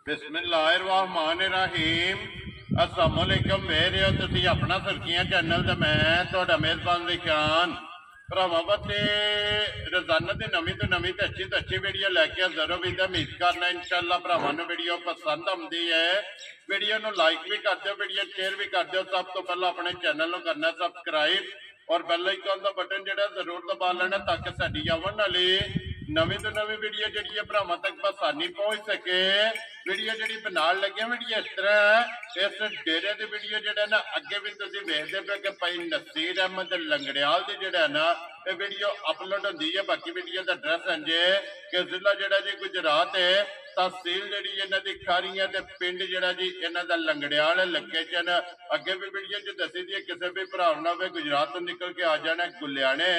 बिस्मिल्लाहिर्रहमानिर्रहीम अस्सलाम वालेकुम मेरे हो तुसी अपना सुर्खियां चैनल ते मैं तुहाडा मेज़बान लिखान भरावां बच्चे रोजाना की नवी तो नवी तो अच्छी वीडियो लैके हाज़र हो। उम्मीद करना इंशाअल्लाह भरावां नूं वीडियो पसंद आउंदी है। वीडियो नूं लाइक भी कर दो, वीडियो शेयर भी कर दो। सब तो पहला अपने चैनल नूं करना सबसक्राइब और बैल आइकन का बटन जिहड़ा जरूर दबा लेना ताकि साडी आवन वाली नवी तो नवी वीडियो जी भरावां तक आसानी पहुंच सके। वीडियो जी बनाने लगे वीडियो इस तरह इस डेरे की वीडियो जो ना अगे भी तुम देखते पे कि भाई नसीर अहमद लंगड़ियाल की जोड़ा ना ये वीडियो अपलोड होती है। बाकी वीडियो का एड्रैस है जी कि जिला जोड़ा जी गुजरात है, तहसील जी इन्हों की खारी है तो पिंड जोड़ा जी इन्हों का लंगड़ियाल लोकेशन अगे भी वीडियो च दसी दी है। किसी भी भरा ना हो गुजरात तो निकल के आ जाना गुलियाने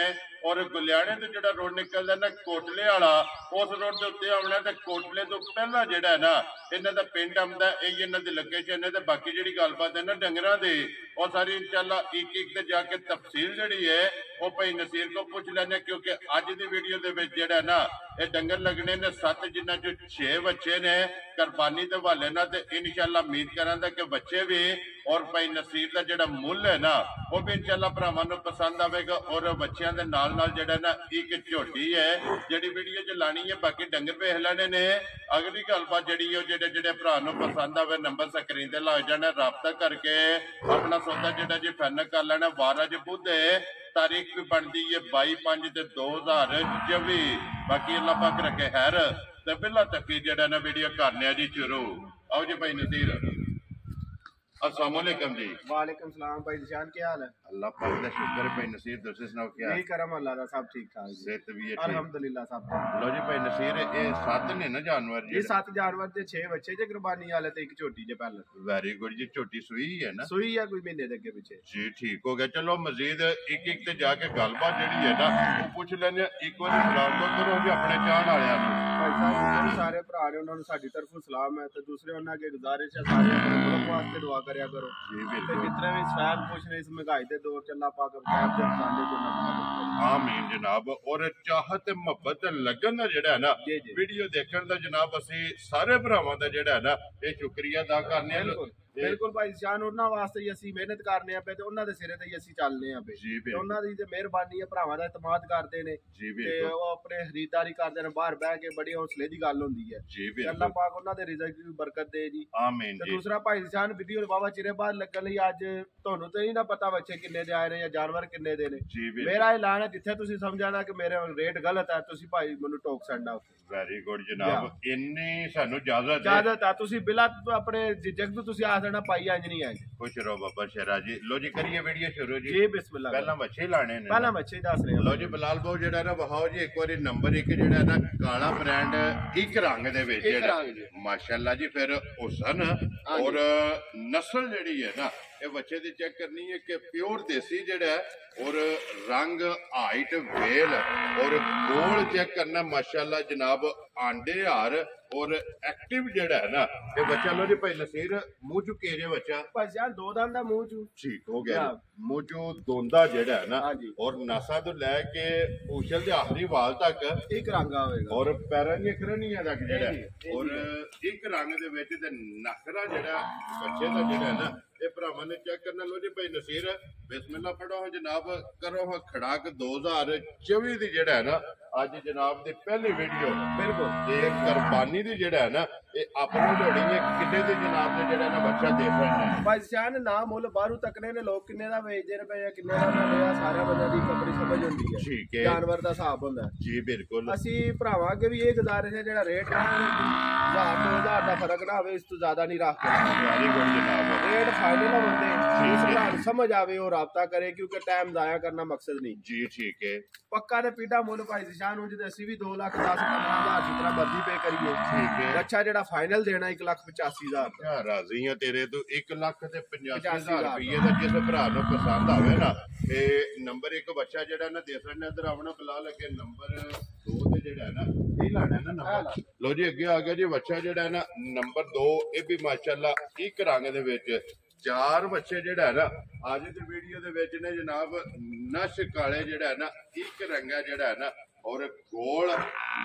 और गुलियाने तो जो रोड निकलता ना कोटले वाला उस रोड के उत्ते आना तो कोटले तो पहला जोड़ा है ना इन्हों का पिंड आता यही इन्हों की लोकेशन है। तो बाकी जी गलबात है ना डंगर की और सारी इंशाल्लाह एक जाके तफसील जी है वो भाई नसीर को पूछ लेने क्योंकि अज की वीडियो के जोड़ा ना ये डंगर लगने ने 7 जिन्हों चो 6 बच्चे ने कुरबानी के हवाले ना तो इंशाल्लाह उम्मीद करा कि बच्चे भी और भाई नसीर का जोड़ा मुल है ना वो भी इंशाल्लाह भरावां नूं पसंद आएगा। और बच्चों के नाल नाल जोड़ा ना एक झोटी है जी वीडियो च लानी है। बाकी डंगर वेख लेने ने। अगली गलबात जी जोड़े जोड़े भरा नूं पसंद आवे नंबर स्क्रीन ते लग जाना, रबता करके अपना सौदा जोड़ा जी फाइनल कर लेना। वार अज बुध है, तारीख भी बनती है 22/5/2024। बाकी अल्लाह पाक रखे खैर ते बिल्ला तक जोड़ा ना वीडियो करने जी शुरू। आओ जी भाई नसीर। अस्सलाम वालेकुम जी। वालेकुम सलाम भाई निशान, क्या हाल है? अल्लाह पाक दा शुक्र है भाई नसीर, तुसीं सुनाओ क्या? यही करम अल्लाह दा, सब ठीक ठाक जी, सेहत भी है अल्हम्दुलिल्लाह सब ठीक। लो जी भाई नसीर ये 7 ने ना जानवर ये 7 जानवर ते 6 बच्चे जे कुर्बानी वाले ते एक छोटी जे पहले। वेरी गुड जी। छोटी सुई है ना? सुई है कोई महीने दे अगे पीछे जी, ठीक हो गया। चलो मजीद एक ते जाके गलबात जी है ना वो पूछ लेने। एक बार सलाम तो करो जी अपने चाहण वालियां नूं। भाई साहब सारे भरा ने उन्होंने साडी तरफों सलाम है। तो दूसरे उन्होंने अगे गुजारिश है सारे अपने मुल्क वास्ते दुआ करया करो। जितने भी स्वैब कुछ ने इस महंगाई के दौर च अल्लाह पाक आमीन जनाब। और चाहत मोहब्बत लगन का जिहड़ा है ना वीडियो देखने का जनाब असी सारे भरावां दा जिहड़ा है ना ये शुक्रिया अदा करने। बिल्कुल भाई जान उन्होंने वास्ते ही असं मेहनत करने पे तो उन्होंने सिरे ते ही असं चलने पे। उन्होंने दी मेहरबानी है, भरावां दा इतमाद करते ने ते वो अपने खरीदारी करते ने बाहर बह के, बड़ी हौसले की गल होंदी है। अल्लाह पाक उन्होंने दे रिज़्क दी बरकत दे जी। आमीन। ते दूसरा भाई जान वीडियो बाबा चिरे बाद लगन लई अज तुहानू तो नहीं ना पता बच्चे किन्ने दे आए ने या जानवर किन्ने दे ने। मेरा ऐलान है जिथे तुसीं समझाना कि मेरे रेट गलत है तुसीं भाई मैनू टोक छड्डना। वेरी गुड जनाब, इन्नी सानू इजाजत है। तुसीं बिला अपने झिझक तो तुसीं आ सकना पाई इंज नहीं आए। खुश रहो बाबा शेरा जी। लो जी करिए वीडियो शुरू जी। जी बिस्मिल्लाह। पहला बच्चे लाने ने, पहला बच्चे दस रहे। लो जी बिलाल भाऊ जेड़ा ना वहाओ जी एक बार नंबर 1 जेड़ा ना काला ब्रांड एक रंग दे विच जेड़ा माशाअल्लाह जी। फिर हुसन और नस्ल जेड़ी है ना ये बच्चे दी चेक करनी है कि प्योर देसी जेड़ा है और रंग हाइट वेल और गोल चेक करना माशाअल्लाह जनाब। आंडे हार और एक्टिव जेड़ा है ना ये बच्चा। लो जी भाई नसीर मुंह चू केरे बच्चा बस यार दो दान दा मुंह चू ठीक हो गया। मुंह चू दोंदा जेड़ा है ना और नसा तो लैके पूछल दे आखिरी वाल तक एक रंग आवेगा और पैरां दी खरनियां तक जेड़ा और एक रंग दे विच ते नखरा जेड़ा बच्चे दा जेड़ा है ना ये भरावां ने चेक करना। लो जी भाई नसीर बिस्मिल्लाह पढ़ो जनाब, करो हाँ खड़ाक 2024 दी जेड़ा है ना अज जनाब दी पहली वीडियो बिल्कुल ये कुर्बानी दी जेड़ा है ना ये अपलोड होनी है। किन्ने दी जनाब ने जेड़ा ना बच्चा देख रहे हैं भाई जान ना मुल बाहरों तकने ने लोग किन्ने दा बेचदे ने पे या किन्ने दा लिया सारे बंदे दी अपनी समझ होंदी है। ठीक है, जानवर दा हिसाब होंदा है जी बिल्कुल। असि भरावां अगे भी ये गुजारिश है जेड़ा रेट है 1000 दा फर्क ना होवे, इस तो ज्यादा नहीं रख वेरी गुड जनाब। रेट फाइनल बंदे इस भरा समझ आवे और राब्ता करे क्योंकि टाइम जाया करना मकसद नहीं जी। ठीक है, पक्का ते पीड़ा मुल भाई निशान उंज ते भी 2,10,15,000 जितना मर्जी पे करिए। ठीक है, अच्छा जेड़ा फाइनल देना 1,85,000 राजी है तेरे तो 1,85,000 रुपये का जिस भरा नूं पसंद आवे ना ते नंबर 1 बच्चा जेड़ा ना दे सकने इधर आवना बुला लगे। नंबर 2 ते जेड़ा है ना ये लाना ना नंबर। लो जी अगे आ गया जी बच्चा जेड़ा है ना नंबर 2 ये भी माशाअल्लाह एक रंग दे विच 4 बच्चे जेड़ा है ना अज दी वीडियो दे विच ने जनाब नश काले जेड़ा है ना एक रंगा जेड़ा है ना और गोल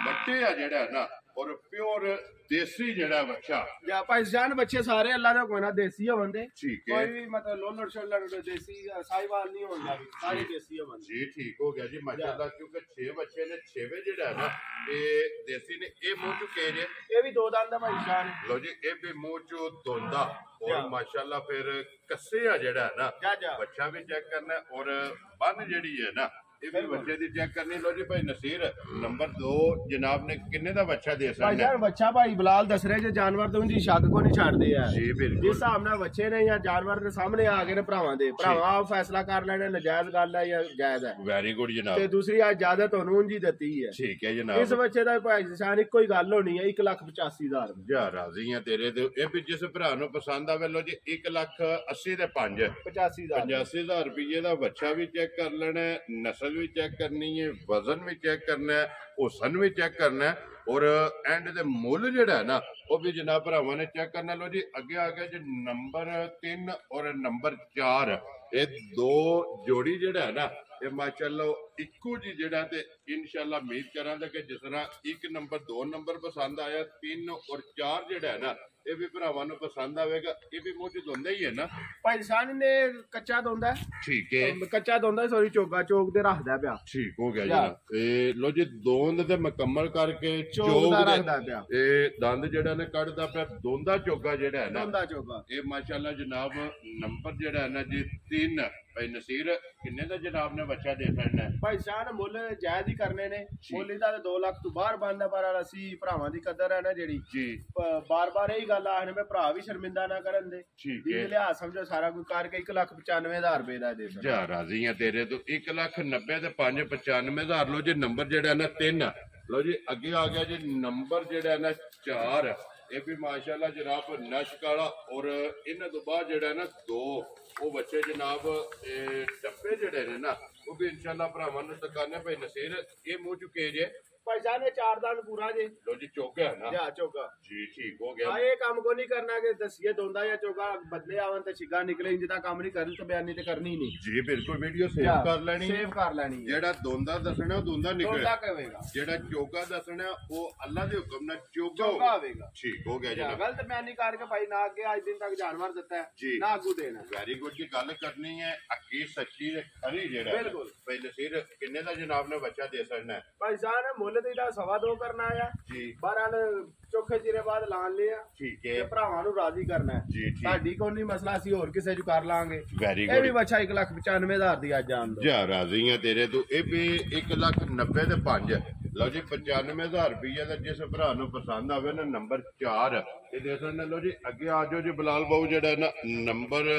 बट्टे आ जेड़ा है ना ਔਰ ਪਿਓਰ ਦੇਸੀ ਜਿਹੜਾ ਬੱਚਾ ਜਾਂ ਭਾਈ ਜਾਨ ਬੱਚੇ ਸਾਰੇ ਅੱਲਾ ਦਾ ਕੋਈ ਨਾ ਦੇਸੀ ਹੋਵੰਦੇ ਠੀਕ ਹੈ ਕੋਈ ਵੀ ਮਤਲਬ ਲੋਲੜ ਸ਼ੋਲੜ ਦੇਸੀ ਸਾਈਵਾਲ ਨਹੀਂ ਹੁੰਦਾ ਸਾਰੇ ਦੇਸੀ ਹੋਵੰਦੇ ਜੀ ਠੀਕ ਹੋ ਗਿਆ ਜੀ ਮਾਸ਼ਾਅੱਲਾ ਕਿਉਂਕਿ 6 ਬੱਚੇ ਨੇ 6ਵੇਂ ਜਿਹੜਾ ਹੈ ਨਾ ਇਹ ਦੇਸੀ ਨੇ ਇਹ ਮੂੰਹ ਚੁੱਕੇ ਜੇ ਇਹ ਵੀ ਦੋ ਦੰਦ ਦਾ ਭਾਈ ਜਾਨ ਲੋ ਜੀ ਇਹ ਵੀ ਮੂੰਹ ਚੋਂ ਦੋਂਦਾ ਔਰ ਮਾਸ਼ਾਅੱਲਾ ਫਿਰ ਕੱਸੇ ਆ ਜਿਹੜਾ ਹੈ ਨਾ ਬੱਚਾ ਵੀ ਚੈੱਕ ਕਰਨਾ ਔਰ ਬੰਨ ਜਿਹੜੀ ਹੈ ਨਾ ਇਹ ਵੀ ਬੱਚੇ ਦੀ ਚੈੱਕ ਕਰਨੀ ਲੋ ਜੀ ਭਾਈ ਨਸੀਰ ਨੰਬਰ 2 ਜਨਾਬ ਨੇ ਕਿੰਨੇ ਦਾ ਬੱਚਾ ਦੇ ਸਕਦਾ ਭਾਈ ਜਾਨ ਬੱਚਾ ਭਾਈ ਬਲਾਲ ਦੱਸ ਰਹੇ ਜੇ ਜਾਨਵਰ ਤੋਂ ਜੀ ਸ਼ੱਕ ਕੋ ਨਹੀਂ ਛੱਡਦੇ ਆ ਜੀ ਬਿਲਕੁਲ ਜਿਸ ਹਿਸਾਬ ਨਾਲ ਬੱਚੇ ਨੇ ਜਾਂ ਜਾਨਵਰ ਦੇ ਸਾਹਮਣੇ ਆ ਗਏ ਨੇ ਭਰਾਵਾਂ ਦੇ ਭਰਾਵਾਂ ਫੈਸਲਾ ਕਰ ਲੈਣੇ ਨਜਾਇਜ਼ ਗੱਲ ਹੈ ਜਾਂ ਜਾਇਜ਼ ਹੈ ਵੈਰੀ ਗੁੱਡ ਜਨਾਬ ਤੇ ਦੂਸਰੀ ਆ ਇਜਾਜ਼ਤ ਉਹਨੂੰ ਜੀ ਦਿੱਤੀ ਹੈ ਠੀਕ ਹੈ ਜਨਾਬ ਇਸ ਬੱਚੇ ਦਾ ਭਾਈ ਜਾਨ ਇੱਕੋ ਹੀ ਗੱਲ ਹੋਣੀ ਹੈ 1,85,000 ਜਾ ਰਾਜ਼ੀ ਆ ਤੇਰੇ ਤੇ ਇਹ ਵੀ ਜਿਸ ਭਰਾ ਨੂੰ ਪਸੰਦ ਆਵੇ ਲੋ ਜੀ 1,80,000 ਦੇ 5 85,000 ਰੁਪਏ ਦਾ ਬੱਚਾ ਵੀ ਚੈੱਕ ਕਰ ਲੈਣਾ ਨਸਲ ਵੀ ਚੈੱਕ ਕਰਨੀ ਹੈ ਵਜ਼ਨ ਵੀ ਚੈੱਕ ਕਰਨਾ ਹੈ ਹੁਸਨ ਵੀ ਚੈੱਕ ਕਰਨਾ ਹੈ ਔਰ ਐਂਡ ਦੇ ਮੁੱਲ ਜਿਹੜਾ ਹੈ ਨਾ ਉਹ ਵੀ ਜਨਾਬ ਭਰਾਵਾਂ ਨੇ ਚੈੱਕ ਕਰਨਾ ਲੋ ਜੀ ਅੱਗੇ ਆ ਗਿਆ ਜੀ ਨੰਬਰ 3 ਔਰ ਨੰਬਰ 4 ਇਹ ਦੋ ਜੋੜੀ ਜਿਹੜਾ ਹੈ ਨਾ ਇਹ ਮਾਸ਼ਾਅੱਲਾ ਇੱਕੋ ਜੀ ਜਿਹੜਾ ਤੇ ਇਨਸ਼ਾਅੱਲਾ ਉਮੀਦ ਕਰਾਂਗੇ ਕਿ ਜਿਸ ਤਰ੍ਹਾਂ 1 ਨੰਬਰ 2 ਨੰਬਰ ਪਸੰਦ ਆਇਆ 3 ਔਰ 4 ਜਿਹੜਾ ਹੈ ਨਾ ਇਹ ਵੀ ਭਰਾਵਾਂ ਨੂੰ ਪਸੰਦ ਆਵੇਗਾ ਇਹ ਵੀ ਮੌਜੂਦ ਹੁੰਦਾ ਹੀ ਹੈ ਨਾ ਭਾਈ ਸਾਨ ਨੇ ਕੱਚਾ ਦੋਂਦਾ ਠੀਕ ਹੈ ਕੱਚਾ ਦੋਂਦਾ ਸੌਰੀ ਚੋਗਾ ਚੋਕ ਤੇ ਰੱਖਦਾ ਪਿਆ ਠੀਕ ਹੋ ਗਿਆ ਜੀ ਇਹ ਲੋ ਜੀ ਦੋਂਦ ਤੇ ਮੁਕੰਮਲ ਕਰਕੇ ਚੋਕ ਦਾ ਰੱਖਦਾ ਪਿਆ ਇਹ ਦੰਦ ਜਿਹੜਾ ਨੇ ਕੱਢਦਾ ਪਿਆ ਦੋਂਦਾ ਚੋਗਾ ਜਿਹੜਾ ਹੈ ਨਾ ਦੋਂਦਾ ਚੋਗਾ ਇਹ ਮਾਸ਼ਾਅੱਲਾ ਜਨਾਬ ਨੰਬਰ ਜਿਹੜਾ ਹੈ ਨਾ ਜੀ 3 ਭਾਈ ਨਸੀਰ ਕਿੰਨੇ ਦਾ ਜਨਾਬ ਨੇ ਬੱਚਾ ਦੇ ਸਕਣਾ ਭਾਈ ਜਾਨ ਮੁੱਲ ਜਾਇਜ਼ ਹੀ ਕਰਨੇ ਨੇ ਮੁੱਲ ਦਾ 2 ਲੱਖ ਤੋਂ ਬਾਹਰ ਬੰਦਾ ਪਰ ਅਸੀਂ ਭਰਾਵਾਂ ਦੀ ਕਦਰ ਹੈ ਨਾ ਜਿਹੜੀ ਜੀ ਬਾਰ-ਬਾਰ ਇਹੀ ਗੱਲ ਆਖਣੇ ਮੈਂ ਭਰਾ ਵੀ ਸ਼ਰਮਿੰਦਾ ਨਾ ਕਰਨ ਦੇ ਠੀਕ ਹੈ ਲਿਆ ਸਮਝੋ ਸਾਰਾ ਕੋਈ ਕਰਕੇ 1,95,000 ਰੁਪਏ ਦਾ ਦੇ ਜਾ ਰਾਜ਼ੀ ਆ ਤੇਰੇ ਤੋਂ 1,90,000 ਤੇ 5,95,000 ਲੋ ਜੀ ਨੰਬਰ ਜਿਹੜਾ ਨਾ 3 ਲੋ ਜੀ ਅੱਗੇ ਆ ਗਿਆ ਜੀ ਨੰਬਰ ਜਿਹੜਾ ਨਾ 4 ਇਹ ਵੀ ਮਾਸ਼ਾਅੱਲਾ ਜਨਾਬ ਨਸ਼ਕ ਵਾਲਾ ਔਰ ਇਹਨਾਂ ਤੋਂ ਬਾਅਦ ਜਿਹੜਾ ਨਾ 2 ਉਹ ਬੱਚੇ ਜਨਾਬ ਡੱਬੇ ਜਿਹੜੇ ਨੇ ਨਾ ਉਹ ਵੀ ਇਨਸ਼ਾਅੱਲਾ ਭਰਾਵਾਂ ਨੂੰ ਤਕਾਨੇ ਭਾਈ ਨਸੀਰ ਇਹ ਮੂੰਹ ਚੁੱਕੇ ਜੇ ਭਾਈ ਜਾਨ ਇਹ 4 ਦੰਦ ਪੂਰਾ ਜੇ ਲੋ ਜੀ ਚੋਗਾ ਹੈ ਨਾ ਜਾ ਚੋਗਾ ਜੀ ਠੀਕ ਹੋ ਗਿਆ ਇਹ ਕੰਮ ਕੋ ਨਹੀਂ ਕਰਨਾ ਕਿ ਦਸੀਏ ਦੋਂਦਾ ਜਾਂ ਚੋਗਾ ਬਦਲੇ ਆਵਨ ਤੇ ਛਿੱਗਾ ਨਿਕਲੇ ਇੰਜ ਦਾ ਕੰਮ ਨਹੀਂ ਕਰਨੀ ਤੇ ਬਿਆਨੀ ਤੇ ਕਰਨੀ ਨਹੀਂ ਜੀ ਬਿਲਕੁਲ ਵੀਡੀਓ ਸੇਵ ਕਰ ਲੈਣੀ ਜਿਹੜਾ ਦੋਂਦਾ ਦੱਸਣਾ ਉਹ ਦੋਂਦਾ ਨਿਕਲੇ ਜਿਹੜਾ ਚੋਗਾ ਦੱਸਣਾ ਉਹ ਅੱਲਾ ਦੇ ਹੁਕਮ ਨਾਲ ਚੋਗਾ ਹੋਵੇਗਾ ਠੀਕ ਹੋ ਗਿਆ ਜਨਾਬ ਗਲਤ ਬਿਆਨੀ ਕਰਕੇ ਭਾਈ ਨਾ ਅੱਗੇ ਅੱਜ ਦਿਨ ਤੱਕ ਜਾਨਵਰ ਦਿੱਤਾ ਹੈ ਨਾ ਅੱਗੂ ਦੇਣਾ ਵੈਰੀ ਗੁੱਡ ਜੀ ਗੱਲ ਕਰਨੀ ਹੈ ਹੱਕੀ ਸੱਚੀ ਤੇ ਖਰੀ ਜਿਹੜਾ ਬਿਲਕੁਲ ਪਹਿਲੇ ਸਿਰ ਕਿੰਨੇ ਦਾ ਜਨਾਬ ਨੇ ਬੱਚਾ ਦੇ ਸਕਣਾ ਭਾਈ ਜਾਨ ਮੁੱਲ ਤੇ ਦਾ 2.25 ਕਰਨਾ ਆ ਜੀ ਬਹਰਾਲ ਚੋਖੇ ਚਿਰੇ ਬਾਅਦ ਲਾਣ ਲਿਆ ਠੀਕ ਹੈ ਤੇ ਭਰਾਵਾਂ ਨੂੰ ਰਾਜ਼ੀ ਕਰਨਾ ਹੈ ਜੀ ਠੀਕ ਸਾਡੀ ਕੋਈ ਨਹੀਂ ਮਸਲਾ ਅਸੀਂ ਹੋਰ ਕਿਸੇ ਨੂੰ ਕਰ ਲਾਂਗੇ ਵੈਰੀ ਇਹ ਵੀ ਬੱਚਾ 1,95,000 ਦੀ ਅੱਜ ਆਨ ਦੋ ਜਾ ਰਾਜ਼ੀ ਆ ਤੇਰੇ ਤੋਂ ਇਹ ਵੀ 1,90,000 ਤੇ 5 ਲਓ ਜੀ 95,000 ਰੁਪਏ ਦਾ ਜਿਸ ਭਰਾ ਨੂੰ ਪਸੰਦ ਆਵੇ ਨਾ ਨੰਬਰ 4 ਇਹ ਦੇ ਸਕਦੇ ਲਓ ਜੀ ਅੱਗੇ ਆ ਜਾਓ ਜੀ ਬਲਾਲ ਬਾਬੂ ਜਿਹੜਾ ਨਾ ਨੰਬਰ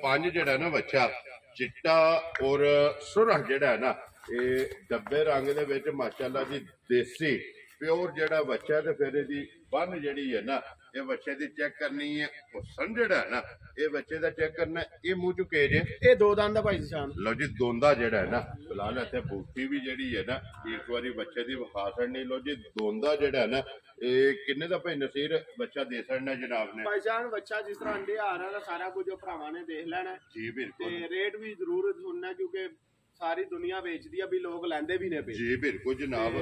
5 ਜਿਹੜਾ ਨਾ ਬੱਚਾ ਚਿੱਟਾ ਔਰ ਸੁਰਖ ਜਿਹੜਾ ਨਾ ਇਹ ਡੱਬੇ ਰੰਗ ਦੇ ਵਿੱਚ ਮਾਸ਼ਾਅੱਲਾ ਜੀ ਦੇਸੀ ਪਿਓਰ ਜਿਹੜਾ ਬੱਚਾ ਤੇ ਫਿਰ ਇਹਦੀ ਬੰਨ ਜਿਹੜੀ ਹੈ ਨਾ ਇਹ ਬੱਚੇ ਦੀ ਚੈੱਕ ਕਰਨੀ ਹੈ ਹੁਸਨ ਜਿਹੜਾ ਹੈ ਨਾ ਇਹ ਬੱਚੇ ਦਾ ਚੈੱਕ ਕਰਨਾ ਇਹ ਮੂੰਹ ਚੁੱਕੇ ਜੇ ਇਹ ਦੋ ਦੰਦ ਦਾ ਭਾਈ ਨਿਸ਼ਾਨ ਲਓ ਜੀ ਦੋਂਦਾ ਜਿਹੜਾ ਹੈ ਨਾ ਫਿਲਹਾਲ ਇੱਥੇ ਬੂਟੀ ਵੀ ਜਿਹੜੀ ਹੈ ਨਾ ਇੱਕ ਵਾਰੀ ਬੱਚੇ ਦੀ ਵਿਖਾ ਛੱਡਣੀ ਲਓ ਜੀ ਦੋਂਦਾ ਜਿਹੜਾ ਹੈ ਨਾ ਇਹ ਕਿੰਨੇ ਦਾ ਭਾਈ ਨਸੀਰ ਬੱਚਾ ਦੇ ਛੱਡਣਾ ਜਨਾਬ ਨੇ ਭਾਈ ਜਾਨ ਬੱਚਾ ਜਿਸ ਤਰ੍ਹਾਂ ਅੰਡੇ ਆ ਰਹਾ ਸਾਰਾ ਕੁਝ ਉਹ ਭਰਾਵਾਂ ਨੇ ਦੇਖ ਲੈਣਾ ਜੀ ਬਿਲਕੁਲ ਤੇ ਰੇਟ ਵੀ ਜ਼ਰੂਰ ਸੁਣਨਾ ਕਿਉਂਕਿ ਸਾਰੀ ਦੁਨੀਆ ਵੇਚਦੀ ਆ ਵੀ ਲੋਕ ਲੈਂਦੇ ਵੀ ਨੇ ਪਏ ਜੀ ਬਿਲਕੁਲ ਜਨਾਬ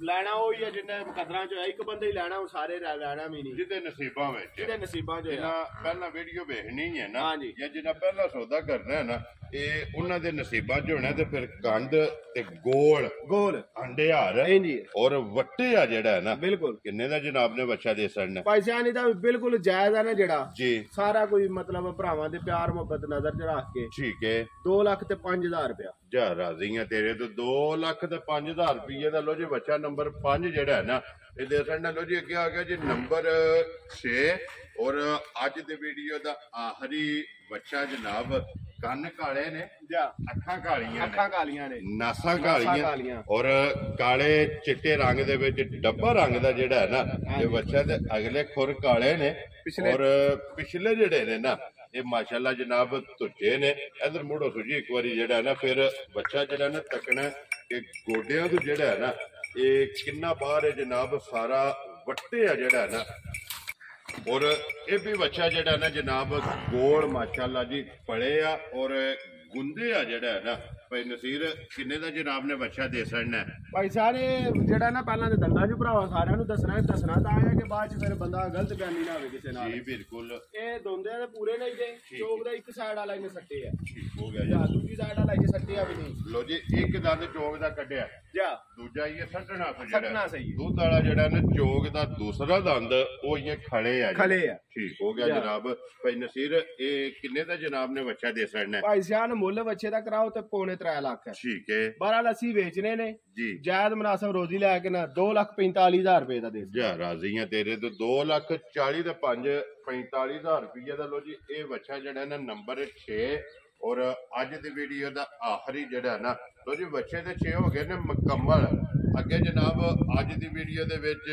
ਲੈਣਾ ਉਹ ਹੀ ਆ ਜਿੰਨੇ ਮੁਕੱਦਰਾਂ ਚ ਇੱਕ ਬੰਦੇ ਹੀ ਲੈਣਾ ਉਹ ਸਾਰੇ ਲੈਣਾ ਵੀ ਨਹੀਂ ਜਿਹਦੇ ਨਸੀਬਾਂ ਵਿੱਚ ਜਿਹਦੇ ਨਸੀਬਾਂ ਚ ਜਿਹਨਾਂ ਪਹਿਲਾਂ ਵੀਡੀਓ ਵੇਖਣੀ ਹੈ ਨਾ ਜਾਂ ਜਿਹਨਾਂ ਪਹਿਲਾਂ ਸੌਦਾ ਕਰਨਾ ਹੈ ਨਾ ਇਹ ਉਹਨਾਂ ਦੇ ਨਸੀਬਾਂ ਚ ਹੋਣਾ ਤੇ ਫਿਰ ਕੰਡ ਤੇ ਗੋਲ ਅੰਡੇ ਹਾਰ ਔਰ ਵੱਟੇ ਆ ਜਿਹੜਾ ਹੈ ਨਾ ਬਿਲਕੁਲ ਕਿੰਨੇ ਦਾ ਜਨਾਬ ਨੇ ਬੱਚਾ ਦੇ ਸਕਣਾ ਪੈਸਿਆਂ ਨਹੀਂ ਤਾਂ ਬਿਲਕੁਲ ਜਾਇਜ਼ ਆ ਨਾ ਜਿਹੜਾ ਜੀ ਸਾਰਾ ਕੋਈ ਮਤਲਬ ਭਰਾਵਾਂ ਦੇ ਪਿਆਰ ਮੁਹੱਬਤ ਨਜ਼ਰ ਚ ਰੱਖ ਕੇ ਠੀਕ ਹੈ 2 ਲੱਖ ਤੇ 5,000 ਰੁਪਇਆ ਜਾ ਰਾਜ਼ੀਆਂ ਤੇਰੇ ਤੋਂ 2 ਲੱਖ ਤੇ 5,000 ਰੁਪਏ ਦਾ ਲੋ ਜੀ ਬੱਚਾ ਨੰਬਰ 5 ਜਿਹੜਾ ਹੈ ਨਾ ਇਹ ਦੇ ਸਕਣਾ ਲੋ ਜੀ ਅੱਗੇ ਆ ਗਿਆ ਜੀ ਨੰਬਰ 6 ਔਰ ਅੱਜ ਦੇ ਵੀਡੀਓ ਦਾ ਆਖਰੀ ਬੱਚਾ ਜਨਾਬ ਕੰਨ ਕਾਲੇ ਨੇ ਅੱਖਾਂ ਕਾਲੀਆਂ ਨੇ ਨਾਸਾਂ ਕਾਲੀਆਂ ਔਰ ਕਾਲੇ ਚਿੱਟੇ ਰੰਗ ਦੇ ਵਿੱਚ ਡੱਬਾ ਰੰਗ ਦਾ ਜਿਹੜਾ ਹੈ ਨਾ ਇਹ ਬੱਚਾ ਦੇ ਅਗਲੇ ਖੁਰ ਕਾਲੇ ਨੇ ਔਰ ਪਿਛਲੇ ਜਿਹੜੇ ਨੇ ਨਾ ਇਹ ਮਾਸ਼ਾਅੱਲਾ ਜਨਾਬ ਧੁੱਚੇ ਨੇ ਇਧਰ ਮੁੜੋ ਸੁਜੀ ਇੱਕ ਵਾਰੀ ਜਿਹੜਾ ਨਾ ਫਿਰ ਬੱਚਾ ਜਿਹੜਾ ਨਾ ਤੱਕਣਾ ਕਿ ਗੋਡਿਆਂ ਤੋਂ ਜਿਹੜਾ ਹੈ ਨਾ ਇਹ ਕਿੰਨਾ ਬਾਹਰ ਹੈ ਜਨਾਬ ਸਾਰਾ ਵੱਟੇ ਆ ਜਿਹੜਾ ਨਾ ਔਰ ਇਹ ਵੀ ਬੱਚਾ ਜਿਹੜਾ ਨਾ ਜਨਾਬ ਗੋਲ ਮਾਸ਼ਾਅੱਲਾ ਜੀ ਪੜੇ ਆ ਔਰ ਗੁੰਦੇ ਆ ਜਿਹੜਾ ਨਾ ਭਾਈ ਨਸੀਰ ਕਿੰਨੇ ਦਾ ਜਨਾਬ ਨੇ ਬੱਚਾ ਦੇ ਛੜਨਾ ਭਾਈ ਸਾਰੇ ਜਿਹੜਾ ਨਾ ਪਹਿਲਾਂ ਤੇ ਦੰਦਾਂ ਚ ਭਰਾਵਾ ਸਾਰਿਆਂ ਨੂੰ ਦੱਸਣਾ ਤਾਂ ਆਇਆ ਕਿ ਬਾਅਦ ਚ ਫਿਰ ਬੰਦਾ ਗਲਤ ਬਿਆਨੀ ਨਾ ਹੋਵੇ ਕਿਸੇ ਨਾਲ। ਜੀ ਬਿਲਕੁਲ। ਇਹ ਦੋਂਦੇ ਦੇ ਪੂਰੇ ਨਹੀਂ ਜੇ, ਚੋਕ ਦਾ ਇੱਕ ਸਾਈਡ ਵਾਲਾ ਇਹਨੇ ਸੱਟੇ ਆ। ਠੀਕ ਹੋ ਗਿਆ ਜਾਂ ਦੂਜੀ ਸਾਈਡ ਵਾਲਾ ਇਹ ਸੱਟੇ ਆ ਵੀ ਨਹੀਂ। ਲੋ ਜੀ ਇੱਕ ਦੰਦ ਚੋਕ ਦਾ ਕੱਢਿਆ ਜਾਂ ਦੂਜਾ ਇਹ ਸੱਟਣਾ ਸੱਟਣਾ ਸਹੀ ਹੈ। ਦੁੱਧ ਵਾਲਾ ਜਿਹੜਾ ਨਾ ਚੋਕ ਦਾ ਦੂਸਰਾ ਦੰਦ ਉਹ ਇਹ ਖੜੇ ਆ ਖਲੇ ਆ। ਠੀਕ ਹੋ ਗਿਆ ਜਨਾਬ। ਭਾਈ ਨਸੀਰ ਇਹ ਕਿੰਨੇ ਦਾ ਜਨਾਬ ਨੇ ਬੱਚਾ ਦੇ ਛੜਨਾ ਭਾਈ ਸਿਆਨ ਮੁੱਲ ਬੱਚੇ ਦਾ ਕਰਾਓ ਤੇ 3.25 ਲੱਖ ਹੈ। ਠੀਕ ਹੈ। 12 ਲੱਸੀ ਵੇਚਨੇ ਨੇ ਜੀ ਜਾਇਦ ਮੁਨਾਸਬ ਰੋਜ਼ੀ ਲੈ ਕੇ ਨਾ 2,45,000 ਰੁਪਏ ਦਾ ਦੇ ਜਾ ਰਾਜ਼ੀ ਆ ਤੇਰੇ ਤੋਂ 2,40,000 ਤੇ 45,000 ਰੁਪਏ ਦਾ। ਲੋ ਜੀ ਇਹ ਬੱਚਾ ਜਿਹੜਾ ਨਾ ਨੰਬਰ 6 ਔਰ ਅੱਜ ਦੀ ਵੀਡੀਓ ਦਾ ਆਖਰੀ ਜਿਹੜਾ ਨਾ ਲੋ ਜੀ ਬੱਚੇ ਦੇ 6 ਹੋ ਗਏ ਨੇ ਮੁਕੰਮਲ। ਅੱਗੇ ਜਨਾਬ ਅੱਜ ਦੀ ਵੀਡੀਓ ਦੇ ਵਿੱਚ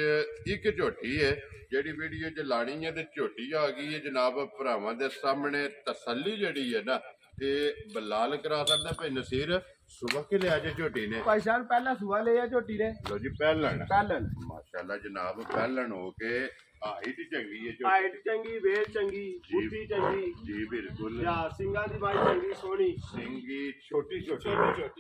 ਇੱਕ ਝੋਟੀ ਹੈ ਜਿਹੜੀ ਵੀਡੀਓ ਚ ਲਾਣੀ ਹੈ ਤੇ ਝੋਟੀ ਆ ਗਈ ਹੈ ਜਨਾਬ ਭਰਾਵਾਂ ਦੇ ਸਾਹਮਣੇ। ਤਸੱਲੀ ਜਿਹੜੀ ਹੈ ਨਾ ਇਹ ਬਲਾਲ ਕਰਾ ਸਕਦਾ ਭਾਈ ਨਸੀਰ। ਸੁਬਹ ਕੇ ਲਿਆ ਜੇ ਝੋਟੀ ਨੇ ਭਾਈ ਸਾਹਿਬ ਪਹਿਲਾ ਸੁਆ ਲਿਆ ਝੋਟੀ ਨੇ। ਲੋ ਜੀ ਪਹਿਲਣ ਮਾਸ਼ਾਅੱਲਾ ਜਨਾਬ ਪਹਿਲਣ ਹੋ ਕੇ ਹਾਈਟ ਚੰਗੀ ਹੈ ਹਾਈਟ ਚੰਗੀ, ਵੇਲ ਚੰਗੀ, ਬੁੱਧੀ ਚੰਗੀ। ਜੀ ਬਿਲਕੁਲ। ਯਾ ਸਿੰਘਾਂ ਦੀ ਬਾਈ ਚੰਗੀ ਸੋਹਣੀ, ਸਿੰਘੀ ਛੋਟੀ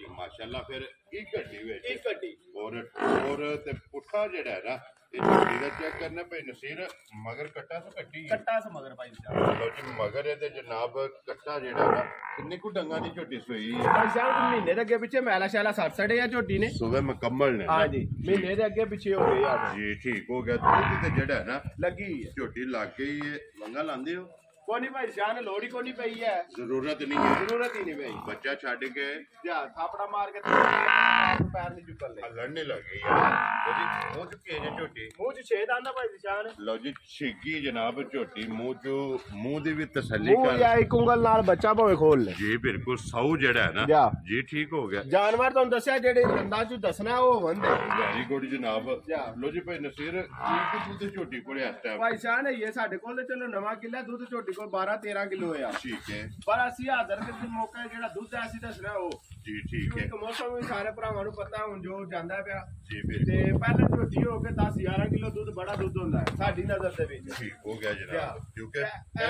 ਮਾਸ਼ਾਅੱਲਾ। ਫਿਰ ਇੱਕ ਘੱਟੀ ਵਿੱਚ ਇੱਕ ਘੱਟੀ ਔਰ ਤੇ ਪੁੱਠਾ ਜਿਹੜਾ ਹੈ ਨਾ ਇਹ ਝੋਟੀ ਦਾ ਚੈੱਕ ਕਰਨਾ ਭਾਈ ਨਸੀਰ। ਮਗਰ ਕੱਟਾ ਤੋਂ ਕੱਟੀ ਹੈ ਕੱਟਾ ਸ ਮਗਰ ਭਾਈ ਸਾਹਿਬ। ਲੋ ਜੀ ਮਗਰ ਇਹਦੇ ਜਨਾਬ ਕੱਟਾ ਜਿਹੜਾ ਨਾ ਕਿੰਨੇ ਕੁ ਡੰਗਾਂ ਦੀ ਝੋਟੀ ਸੋਈ ਹੈ ਭਾਈ ਸਾਹਿਬ ਮਹੀਨੇ ਦੇ ਅੱਗੇ ਪਿੱਛੇ ਮੈਲਾ ਸ਼ੈਲਾ ਸੜੇ ਆ ਝੋਟੀ ਨੇ। ਸੁਬਹ ਮੁਕੰਮਲ ਨੇ ਹਾਂ ਜੀ ਮਹੀਨੇ ਦੇ ਅੱਗੇ ਪਿੱਛੇ ਹੋ ਗਏ ਆ ਜੀ। ਠੀਕ ਹੋ ਗਿਆ। ਦੁੱਧ ਤੇ ਜਿਹੜਾ ਹੈ ਨਾ ਲੱਗੀ ਹੈ ਝੋਟੀ ਲੱਗ ਗਈ ਹੈ। ਵੰਗਾ ਲਾਉਂਦੇ ਹੋ ਕੋਈ ਨਹੀਂ ਭਾਈ ਸਿਆਨ ਲੋੜ ਹੀ ਕੋਈ ਨਹੀਂ ਪਈ ਹੈ। ਜ਼ਰੂਰਤ ਨਹੀਂ ਹੈ। ਜ਼ਰੂਰਤ ਹੀ ਨਹੀਂ ਪਈ। ਬੱਚਾ ਛੱਡ ਕੇ ਜਾ ਥਾਪੜਾ ਮਾਰ ਕੇ ਪੈਰ ਨਹੀਂ ਚੁੱਕਣ ਲੈ ਲੜਨੇ ਲੱਗ ਗਈ ਯਾਰ। ਮੂੰਹ ਚੁੱਕੀ ਹੈ ਝੋਟੀ। ਮੂੰਹ ਚ ਛੇਦ ਆਂਦਾ ਭਾਈ ਸਿਆਨ। ਲਓ ਜੀ ਛਿੱਗੀ ਜਨਾਬ ਝੋਟੀ ਮੂੰਹ ਦੀ ਵੀ ਤਸੱਲੀ ਮੂੰਹ ਕਰ। ਜਾਂ ਇੱਕ ਉਂਗਲ ਨਾਲ ਬੱਚਾ ਭਾਵੇਂ ਖੋਲ ਲੈ। ਜੀ ਬਿਲਕੁਲ। ਸੌ ਜਿਹੜਾ ਹੈ ਨਾ ਜਾ ਜੀ ਠੀਕ ਹੋ ਗਿਆ। ਜਾਨਵਰ ਤੁਹਾਨੂੰ ਦੱਸਿਆ ਜਿਹੜੇ ਦੰਦਾਂ ਚ ਦੱਸਣਾ ਉਹ ਵੰਦੇ। ਵੈਰੀ ਗੁੱਡ ਜਨਾਬ। ਜਾ ਲੋ ਜੀ ਭਾਈ ਨਸੀਰ ਕੀ ਦੁੱਧ ਝੋਟੀ ਕੋਲੇ ਇਸ ਟਾਈਮ ਭਾਈ ਸਿਆਨ ਇਹ ਸਾਡੇ ਕੋਲ ਤੇ ਚਲੋ ਨਵਾਂ ਕਿੱਲਾ ਦੁੱਧ ਝੋਟੀ ਕੋਲ 12-13 ਕਿਲੋ ਆ। ਠੀਕ ਹੈ। ਪਰ ਅਸੀਂ ਹਾਜ਼ਰ ਕਿਸੇ ਮੌਕੇ ਜਿਹੜਾ ਦੁੱਧ ਹੈ ਅਸੀਂ ਦੱਸਣਾ ਉਹ ਜੀ ਠੀਕ ਹੈ। ਇੱਕ ਮੌਸਮ ਵੀ ਸਾਰੇ ਭਰਾਵਾਂ ਨੂੰ ਪਤਾ ਹੁਣ ਜੋ ਜਾਂਦਾ ਪਿਆ ਜੀ ਤੇ ਬਿਲਕੁਲ। ਪਹਿਲਾਂ ਝੋਟੀ ਹੋ ਕੇ 10-11 ਕਿਲੋ ਦੁੱਧ ਬੜਾ ਦੁੱਧ ਹੁੰਦਾ ਹੈ ਸਾਡੀ ਨਜ਼ਰ ਦੇ ਵਿੱਚ। ਠੀਕ ਹੋ ਗਿਆ ਜਨਾਬ। ਕਿਉਂਕਿ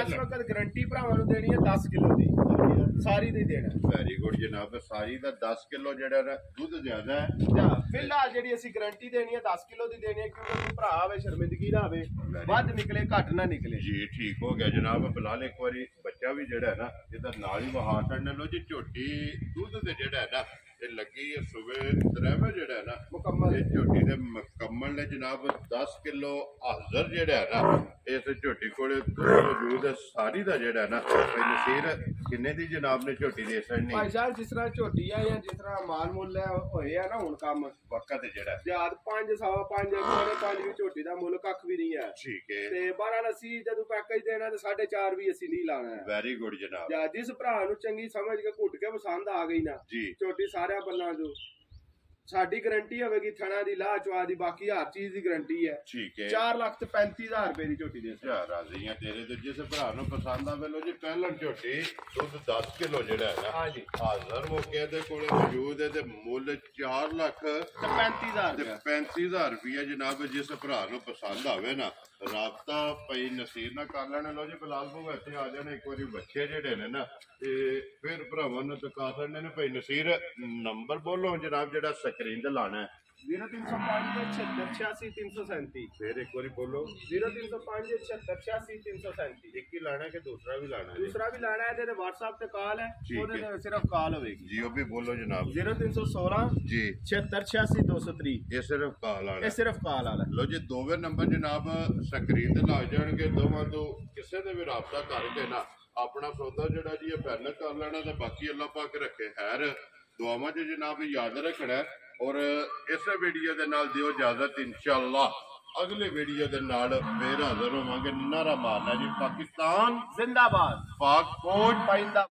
ਇਸ ਵਕਤ ਗਾਰੰਟੀ ਭਰਾਵਾਂ ਨੂੰ ਦੇਣੀ ਹੈ 10 ਕਿਲੋ ਦੀ ਸਾਰੀ ਦੇ ਦੇਣਾ। ਵੈਰੀ ਗੁੱਡ ਜਨਾਬ। ਸਾਰੀ ਦਾ 10 ਕਿਲੋ ਜਿਹੜਾ ਨਾ ਦੁੱਧ ਜ਼ਿਆਦਾ ਹੈ। ਜਾਂ ਫਿਲਹਾਲ ਜਿਹੜੀ ਅਸੀਂ ਗਾਰੰਟੀ ਦੇਣੀ ਹੈ 10 ਕਿਲੋ ਦੀ ਦੇਣੀ ਹੈ ਕਿਉਂਕਿ ਭਰਾ ਆਵੇ ਸ਼ਰਮਿੰਦਗੀ ਨਾ ਆਵੇ, ਵੱਧ ਨਿਕਲੇ ਘੱਟ ਨਾ ਨਿਕਲੇ। ਜੀ ਠੀਕ ਹੋ ਗਿਆ ਜਨਾਬ। ਫਿਲਹਾਲ ਇੱਕ ਵਾਰੀ ਬੱਚਾ ਵੀ ਜਿਹੜਾ ਹੈ ਨਾ ਇਹਦਾ ਨਾਲ ਹੀ ਵਹਾ ਛੱਡਣ ਲੋ ਜੀ। ਝੋਟੀ ਦੁੱਧ ਤੇ ਜਿਹੜਾ ਹੈ ਨਾ ਇਹ ਲੱਗੀ ਹੈ ਸਵੇਰ ਡਰਾਈਵਰ ਜਿਹੜਾ ਹੈ ਨਾ ਮੁਕੰਮਲ ਇਹ ਝੋਟੀ ਦੇ ਮੁਕੰਮਲ ਨੇ ਜਨਾਬ 10 ਕਿਲੋ ਹਾਜ਼ਰ ਜਿਹੜਾ ਹੈ ਨਾ ਇਸ ਝੋਟੀ ਕੋਲੇ ਮੌਜੂਦ ਹੈ। ਸਾਰੀ ਦਾ ਜਿਹੜਾ ਹੈ ਨਾ ਨਸੀਰ ਕਿੰਨੇ ਦੀ ਜਨਾਬ ਨੇ ਝੋਟੀ ਦੇ ਸਕਣੀ ਭਾਈ ਸਾਹਿਬ ਜਿਸ ਤਰ੍ਹਾਂ ਝੋਟੀ ਆ ਜਾਂ ਜਿਸ ਤਰ੍ਹਾਂ ਮਾਲ ਮੁੱਲ ਹੋਏ ਆ ਨਾ ਹੁਣ ਕੰਮ ਵਕਤ ਜਿਹੜਾ ਜਿਆਦ 5 ਸਵਾ 5 5.5 ਵੀ ਝੋਟੀ ਦਾ ਮੁੱਲ ਕੱਖ ਵੀ ਨਹੀਂ ਹੈ। ਠੀਕ ਹੈ। ਤੇ 12 ਅਸੀਂ ਜਦੋਂ ਪੈਕੇਜ ਦੇਣਾ ਤੇ 4.5 ਵੀ ਅਸੀਂ ਨਹੀਂ ਲਾਣਾ ਹੈ। ਵੈਰੀ ਗੁੱਡ ਜਨਾਬ। ਜਾਂ ਜਿਸ ਭਰਾ ਨੂੰ ਚੰਗੀ ਸਮਝ ਕੇ ਘੁੱਟ ਕੇ ਪਸੰਦ ਆ ਗਈ ਨਾ ਜੀ ਝੋਟੀ ਸਾਰਿਆਂ ਬੰਨਾਂ ਜੋ ਸਾਡੀ ਗਾਰੰਟੀ ਹੋਵੇਗੀ ਥਣਾ ਦੀ ਲਾਹ ਚਵਾ ਦੀ ਬਾਕੀ ਹਰ ਚੀਜ਼ ਦੀ ਗਾਰੰਟੀ ਹੈ। ਠੀਕ ਹੈ। 4,35,000 ਰੁਪਏ ਦੀ ਝੋਟੀ ਦੇ ਜਾ ਰਾਜ਼ੀਆਂ ਤੇਰੇ ਤੇ ਜਿਸ ਭਰਾ ਨੂੰ ਪਸੰਦ ਆਵੇ ਲੋ ਜੀ ਪਹਿਲਾਂ ਝੋਟੀ ਦੁੱਧ 10 ਕਿਲੋ ਜਿਹੜਾ ਹੈ ਨਾ ਹਾਂਜੀ ਹਾਜ਼ਰ ਮੌਕੇ ਦੇ ਕੋਲੇ ਮੌਜੂਦ ਹੈ ਤੇ ਮੁੱਲ 4,35,000 ਰੁਪਏ ਰੁਪਏ ਜਨਾਬ। ਜਿਸ ਭਰਾ ਨੂੰ ਪਸੰਦ ਆਵੇ ਨਾ ਰਾਬਤਾ ਪਈ ਨਸੀਰ ਨਾਲ ਕਰ ਲੈਣਾ। ਲੋ ਜੀ ਬਿਲਾਲ ਭੂ ਇੱਥੇ ਆ ਜਾਣਾ ਇੱਕ ਵਾਰੀ ਬੱਚੇ ਜਿਹੜੇ ਨੇ ਨਾ ਤੇ ਫਿਰ ਭਰਾਵਾਂ ਨੂੰ ਤਕਾ ਸਕਦੇ ਨੇ ਭਾਈ ਨਸੀਰ। ਨੰਬਰ ਬੋਲੋ ਜਨਾਬ ਜਿਹੜਾ ਸਕਰੀਨ ਤੇ ਲਾਣਾ ਹੈ। 0305 76 337 ਫਿਰ ਇੱਕ ਵਾਰੀ ਬੋਲੋ 0305 76 337। ਇੱਕ ਹੀ ਲਾਣਾ ਕਿ ਦੂਸਰਾ ਵੀ ਲਾਣਾ? ਦੂਸਰਾ ਵੀ ਲਾਣਾ ਹੈ ਤੇ WhatsApp ਤੇ ਕਾਲ ਹੈ ਠੀਕ ਉਹਦੇ ਹੈ। ਤੇ ਸਿਰਫ ਕਾਲ ਹੋਵੇਗੀ। ਜੀ ਉਹ ਵੀ ਬੋਲੋ ਜਨਾਬ। 0316 ਜੀ 76 86 230 ਇਹ ਸਿਰਫ ਕਾਲ ਆਣਾ। ਇਹ ਸਿਰਫ ਕਾਲ ਵਾਲਾ। ਲੋ ਜੀ ਦੋਵੇਂ ਨੰਬਰ ਜਨਾਬ ਸਕਰੀਨ ਤੇ ਲੱਗ ਜਾਣਗੇ। ਦੋਵਾਂ ਤੋਂ ਕਿਸੇ ਦੇ ਵੀ ਰਾਬਤਾ ਕਰਕੇ ਨਾ ਆਪਣਾ ਸੌਦਾ ਜਿਹੜਾ ਜੀ ਇਹ ਫਾਈਨਲ ਕਰ ਲੈਣਾ ਤੇ ਬਾਕੀ ਅੱਲਾਹ ਪਾਕ ਰੱਖੇ ਖੈਰ। ਦੁਆਵਾਂ 'ਚ ਜਨਾਬ ਯਾਦ ਰੱਖਣਾ ਔਰ ਇਸ ਵੀਡੀਓ ਦੇ ਨਾਲ ਦਿਓ ਇਜਾਜ਼ਤ। ਇਨਸ਼ਾਅੱਲਾ ਅਗਲੇ ਵੀਡੀਓ ਦੇ ਨਾਲ ਫੇਰ ਹਾਜ਼ਰ ਹੋਵਾਂਗੇ। ਨਾਰਾ ਮਾਰਨਾ ਜੀ ਪਾਕਿਸਤਾਨ ਜ਼ਿੰਦਾਬਾਦ, ਪਾਕ ਫੌਜ ਪਾਇੰਦਾ।